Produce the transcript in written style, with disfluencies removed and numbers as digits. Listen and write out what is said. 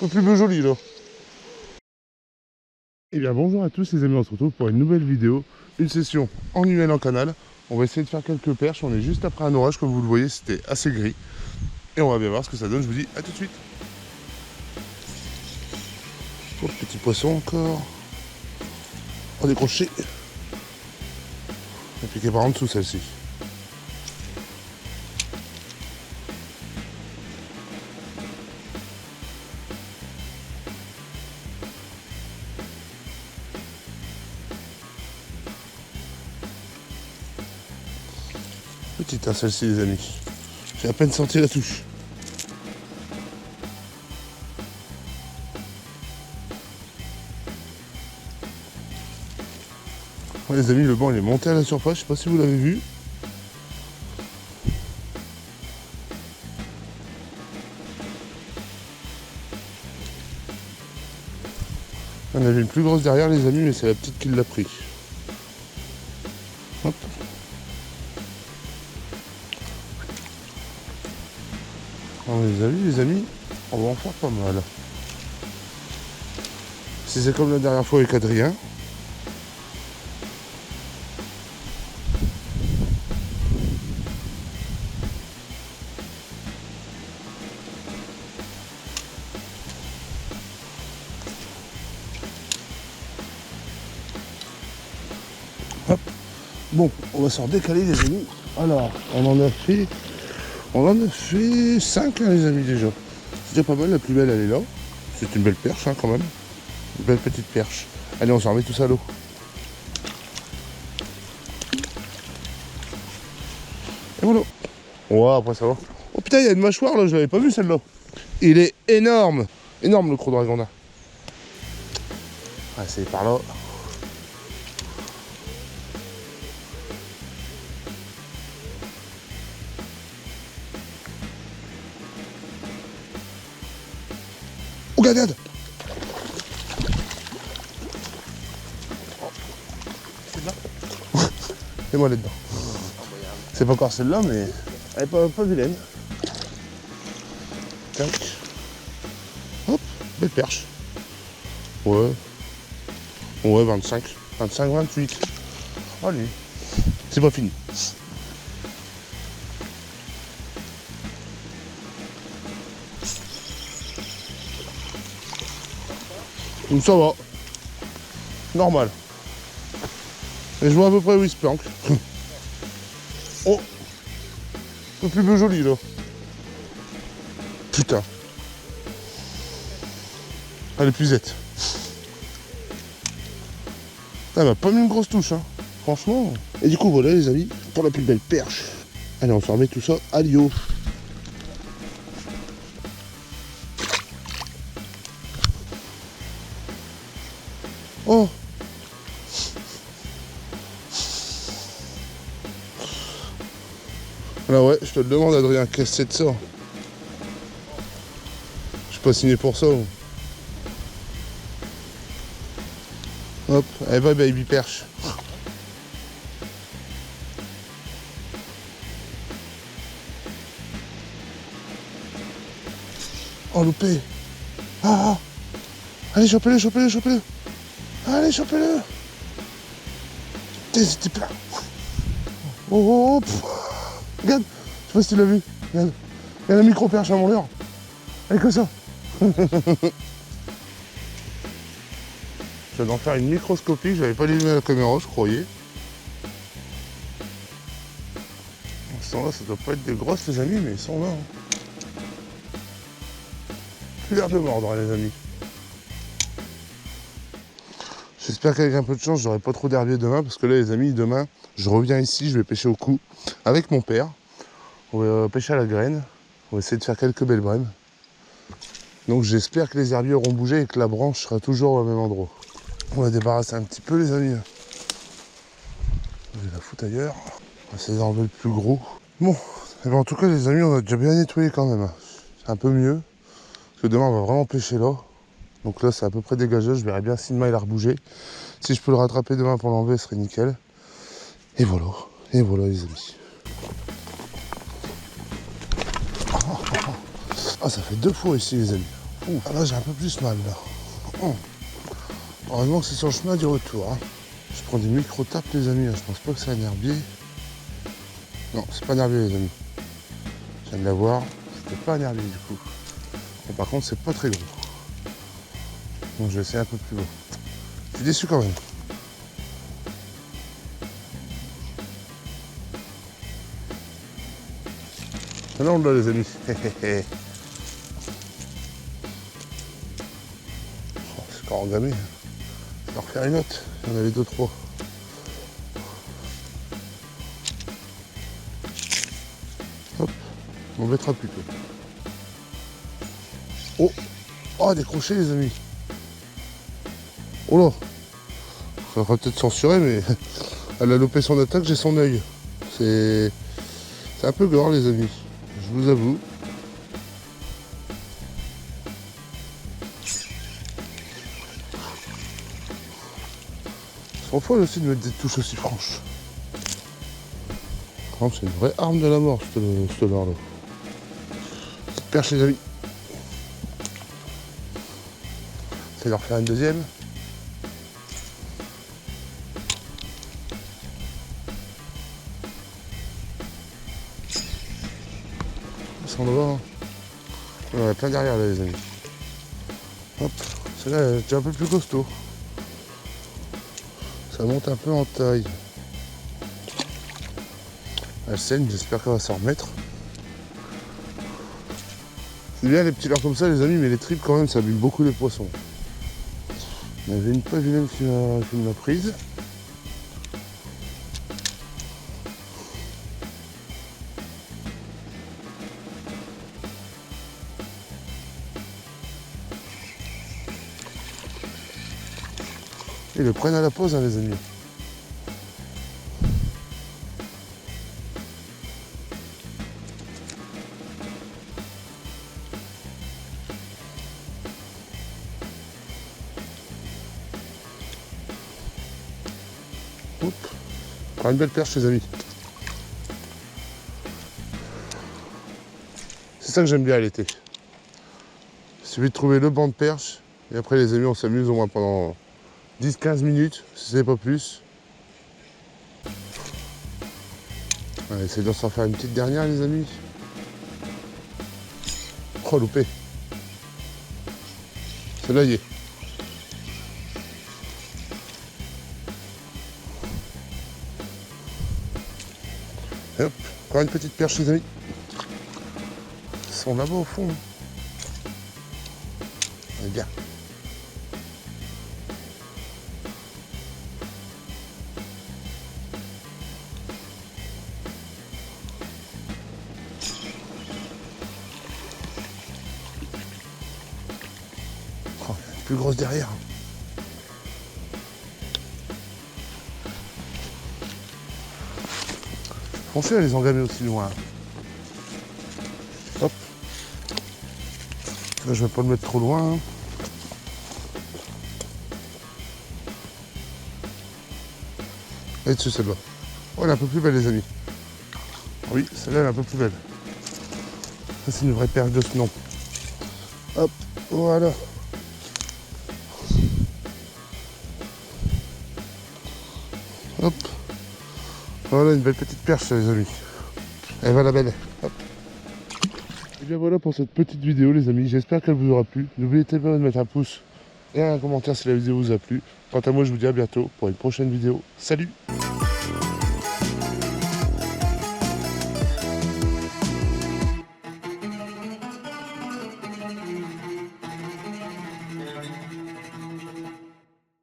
Un peu plus joli là. Eh bien bonjour à tous les amis, on se retrouve pour une nouvelle vidéo, une session en UL en canal. On va essayer de faire quelques perches, on est juste après un orage comme vous le voyez, c'était assez gris. Et on va bien voir ce que ça donne, je vous dis à tout de suite. Oh, petit poisson encore. On décroché. Et piqué par en dessous celle-ci. Petite hein, celle-ci les amis. J'ai à peine senti la touche. Ouais, les amis, le banc il est monté à la surface, je sais pas si vous l'avez vu. On avait une plus grosse derrière les amis, mais c'est la petite qui l'a pris. Hop. On les a vus les amis, on va en faire pas mal. Si c'est comme la dernière fois avec Adrien. Hop. Bon, on va s'en décaler les amis. Alors, on en a fait 5 hein, les amis déjà. C'est déjà pas mal, la plus belle elle est là. C'est une belle perche hein, quand même. Une belle petite perche. Allez, on s'en remet tout ça à l'eau. Et voilà. Ouais, après ça va. Oh putain, il y a une mâchoire là, je l'avais pas vu celle-là. Il est énorme. Énorme le croc dragonda. Ah, c'est par là. Oh, regarde. Celle-là. Et moi là-dedans. C'est pas encore celle-là, mais elle est pas vilaine. Tac. Hop, belle perche. Ouais. Ouais, 25. 25, 28. Allez. C'est pas fini. Donc ça va. Normal. Et je vois à peu près où il se planque. Oh. Un peu plus joli là. Putain. Elle est puisette. Elle m'a pas mis une grosse touche, hein. Franchement. Et du coup, voilà, les amis, pour la plus belle perche. Allez, on s'en remet tout ça à l'eau. Oh. Alors ouais, je te le demande, Adrien, qu'est-ce que c'est de ça? Je suis pas signé pour ça. Hop, allez, bye baby perche. Oh, loupé. Ah, ah. Allez, chopez-le, chopez-le, chopez-le. Allez, chopez-le. C'était plein. Oh, oh, oh. Regarde, je sais pas si tu l'as vu. Regarde, il y a la micro-perche à mon leurre. Elle est comme ça. Je vais en faire une microscopie, j'avais pas allumé la caméra, je croyais. Ils sont là, ça doit pas être des grosses les amis, mais ils sont là. Hein. Plus l'air de mordre les amis. J'espère qu'avec un peu de chance, j'aurai pas trop d'herbier demain, parce que là les amis, demain, je reviens ici, je vais pêcher au cou avec mon père. On va pêcher à la graine, on va essayer de faire quelques belles brèmes. Donc j'espère que les herbiers auront bougé et que la branche sera toujours au même endroit. On va débarrasser un petit peu les amis. Je vais la foutre ailleurs. On va essayer d'enlever le plus gros. Bon, et ben en tout cas les amis, on a déjà bien nettoyé quand même. C'est un peu mieux. Parce que demain on va vraiment pêcher là. Donc là c'est à peu près dégagé. Je verrai bien si demain il a rebougé. Si je peux le rattraper demain pour l'enlever, ce serait nickel. Et voilà. Et voilà les amis. Ah, ça fait 2 fois ici les amis. Ouh, là j'ai un peu plus mal là. Heureusement que c'est sur le chemin du retour. Hein. Je prends des micro-tapes les amis, je pense pas que c'est un herbier. Non, c'est pas un herbier les amis. Je viens de la voir, c'était pas un herbier du coup. Bon, par contre c'est pas très gros. Donc je vais essayer un peu plus gros. Je suis déçu quand même. C'est là on l'a les amis. Oh, c'est pas engamé. Je vais en refaire une autre. Il y en avait 2-3. Hop, on mettra plutôt. Oh, oh, décroché les amis. Oh là, ça va peut-être censurer, mais elle a loupé son attaque, j'ai son œil. C'est un peu gore les amis, je vous avoue. C'est trop fun aussi de mettre des touches aussi franches. C'est une vraie arme de la mort ce leurre là. Petite perche les amis. C'est leur faire une deuxième. Ça en va. Hein. On en a plein derrière là les amis. Hop, celle-là elle est déjà un peu plus costaud. Ça monte un peu en taille. Elle saigne, j'espère qu'elle va s'en remettre. C'est bien les petits leurres comme ça les amis, mais les tripes quand même ça abîme beaucoup les poissons. Il y avait une pavillonne qui m'a prise. Ils le prennent à la pause hein, les amis. Oups. Encore une belle perche les amis. C'est ça que j'aime bien à l'été. Il suffit de trouver le banc de perche. Et après les amis on s'amuse au moins pendant 10-15 minutes, si c'est pas plus. On va essayer de s'en faire une petite dernière les amis. Oh loupé. Celle-là y est. Et hop, encore une petite perche les amis. Ils sont là-bas au fond. On est bien. Oh, plus grosse derrière. Pensez à les engamer aussi loin. Hop. Là, je vais pas le mettre trop loin. Et dessus celle-là. Oh, elle est un peu plus belle les amis. Oui, celle-là elle est un peu plus belle. Ça c'est une vraie perche de snon. Hop, voilà. Hop. Voilà une belle petite perche les amis. Elle va la belle. Hop. Et bien voilà pour cette petite vidéo les amis. J'espère qu'elle vous aura plu. N'oubliez pas de mettre un pouce et un commentaire si la vidéo vous a plu. Quant à moi je vous dis à bientôt pour une prochaine vidéo. Salut!